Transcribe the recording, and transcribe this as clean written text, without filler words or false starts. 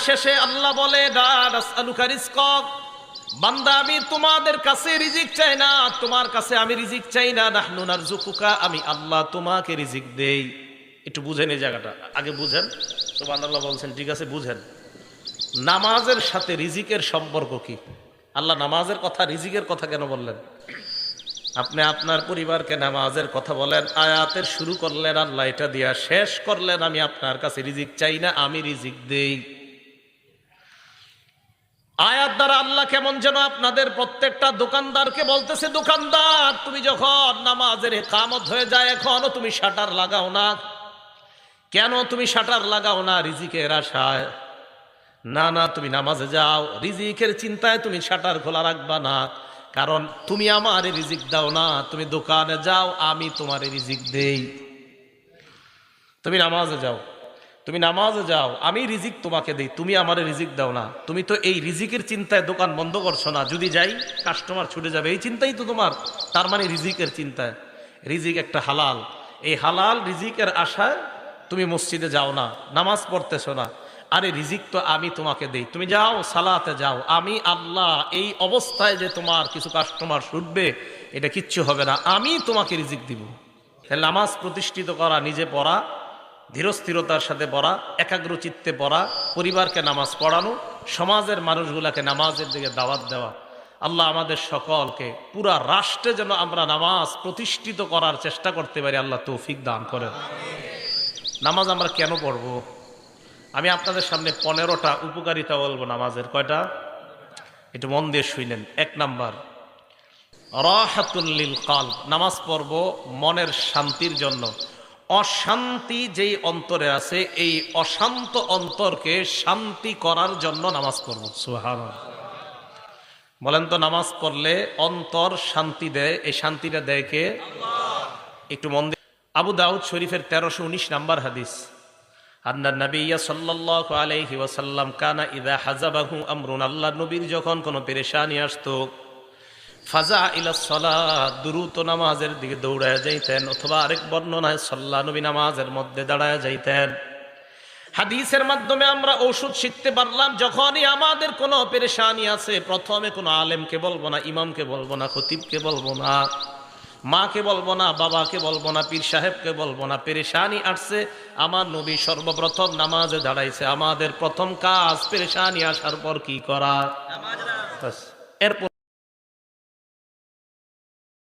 শেষে আল্লাহ বলে বান্দা আমি তোমাদের কাছে রিজিক চাই না, তোমার কাছে আমি রিজিক চাই না, নাহনু নারযুকুকা, আমি আল্লাহ তোমাকে রিজিক দেই। একটু বুঝেন এই জায়গাটা, আগে বুঝেন। সুবহানাল্লাহ বলছেন, ঠিক আছে বুঝেন। নামাজের সাথে রিজিকের সম্পর্ক কি? আল্লাহ নামাজের কথা রিজিকের কথা কেন বললেন? আপনি আপনার পরিবারকে নামাজের কথা বলেন, আয়াতের শুরু করলেন আল্লাহ এটা দিয়া, শেষ করলেন আমি আপনার কাছে রিজিক চাই না, আমি রিজিক দেই। আয়াত দ্বারা আল্লাহ কেমন যেন আপনাদের প্রত্যেকটা দোকানদারকে বলতেছে, দোকানদার তুমি যখন নামাজের ইকামত হয়ে যায় এখনো তুমি শাটার লাগাও না কেন? তুমি শাটার লাগাও না রিজিকের আশায়? না না, তুমি নামাজে যাও, রিজিকের চিন্তায় তুমি শাটার খোলা রাখবা না, কারণ তুমি আমারে রিজিক দাও না। তুমি দোকানে যাও, আমি তোমারে রিজিক দেই। তুমি নামাজে যাও, তুমি নামাজে যাও, আমি রিজিক তোমাকে দেই, তুমি আমারে রিজিক দাও না। তুমি তো এই রিজিকের চিন্তায় দোকান বন্ধ করছো না, যদি যাই কাস্টমার ছুটে যাবে, এই চিন্তাই তো তোমার। তার মানে রিজিকের চিন্তায়। রিজিক একটা হালাল, এই হালাল রিজিকের আশায় তুমি মসজিদে যাও না, নামাজ পড়তেছো না। আরে রিজিক তো আমি তোমাকে দেই, তুমি যাও সালাতে যাও, আমি আল্লাহ এই অবস্থায় যে তোমার কিছু কাস্টমার ছুটবে এটা কিচ্ছু হবে না, আমি তোমাকে রিজিক দিব। তাহলে নামাজ প্রতিষ্ঠিত করা, নিজে পড়া, ধীরস্থিরতার সাথে পড়া, একাগ্র চিত্তে পড়া, পরিবারকে নামাজ পড়ানো, সমাজের মানুষগুলাকে নামাজের দিকে দাওয়াত দেওয়া। আল্লাহ আমাদের সকলকে, পুরা রাষ্ট্রে যেন আমরা নামাজ প্রতিষ্ঠিত করার চেষ্টা করতে পারি, আল্লাহ তৌফিক দান করেন। নামাজ আমরা কেন পড়ব? আমি আপনাদের সামনে 15টা উপকারিতা বলবো নামাজের। কয়টা? একটু মন দিয়ে শুনলেন। 1 নাম্বার, রাহাতুল লিল কলব, নামাজ পড়ব মনের শান্তির জন্য। অশান্তি যেই অন্তরে আছে, এই অশান্ত অন্তরকে শান্তি করার জন্য নামাজ পড়ব। সুবহানাল্লাহ বলেন তো, নামাজ পড়লে অন্তর শান্তি দেয়, এই শান্তিটা দেয় কে? আল্লাহ। একটু মন দিয়ে, আবু দাউদ শরীফের 1319 নাম্বার হাদিস, আন্না নবিয়্য সাল্লাল্লাহু আলাইহি ওয়াসাল্লাম কানা ইযা হাযাবাহু আমরুন, আল্লাহ নবীর যখন কোনো পেরেশানি আসতো, ফাজা ইলা সালাত, দ্রুত নামাজের দিকে দৌড়ায় যাইতেন, অথবা আরেক বর্ণনায় সাল্লাল্লাহু নবী নামাজের মধ্যে দাঁড়ায় যাইতেন। হাদিসের মাধ্যমে আমরা ঔষধ শিখতে পারলাম, যখনই আমাদের কোনো পেরেশানি আছে, প্রথমে কোনো আলেমকে বলবো না, ইমামকে বলবো না, খতিবকে বলবো না, মাকে বলবো না, বাবাকে বলবো না, পীর সাহেবকে বলবো না। পেরেশানি আসছে, আমার নবী সর্বপ্রথম নামাজে দাঁড়াইছে। আমাদের প্রথম কাজ পেরেশানি আসার পর কি করা? এরপর